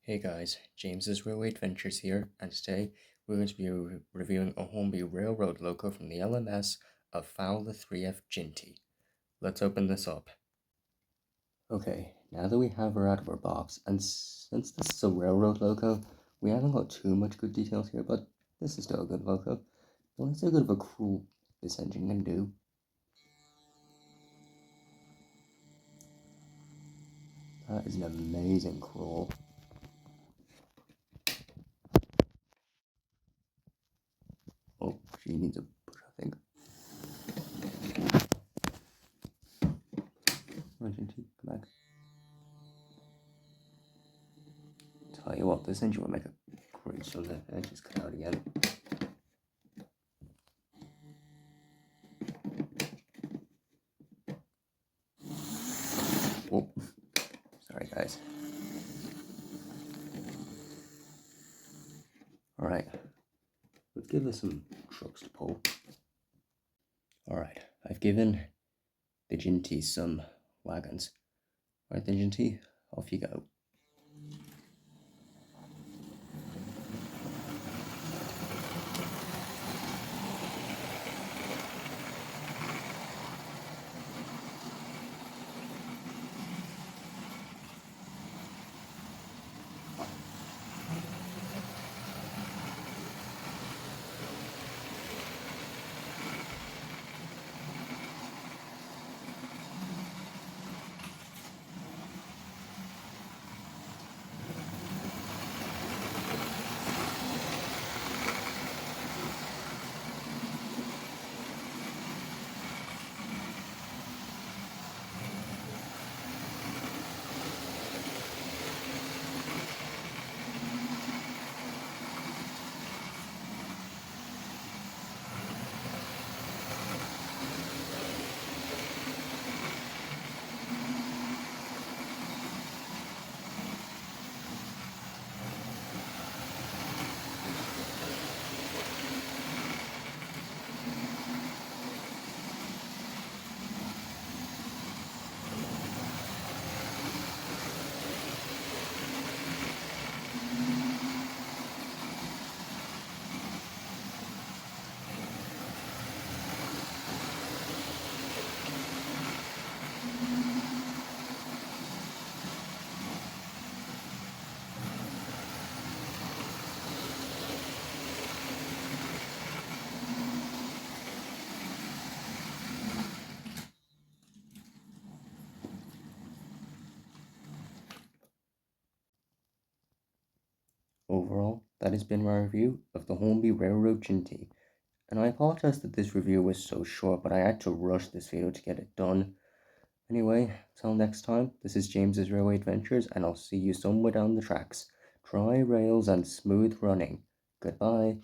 Hey guys, James's Railway Adventures here, and today we're going to be reviewing a Hornby Railroad loco from the LMS of Fowler 3F Jinty. Let's open this up. Okay, now that we have her out of our box, and since this is a railroad loco, we haven't got too much good details here, but this is still a good loco. Don't see how good of a crawl this engine can do. That is an amazing crawl. Oh, she needs a push, I think. Right, Jinty, come back. Tell you what, this engine will make a great cylinder. I just cut out again. Oh, sorry guys. Alright, let's give this some trucks to pull. Alright, I've given the Jinty some wagons. Right then, Jinty, off you go. Overall, that has been my review of the Hornby Railroad Jinty. And I apologize that this review was so short, but I had to rush this video to get it done. Anyway, till next time, this is James's Railway Adventures, and I'll see you somewhere down the tracks. Dry rails and smooth running. Goodbye.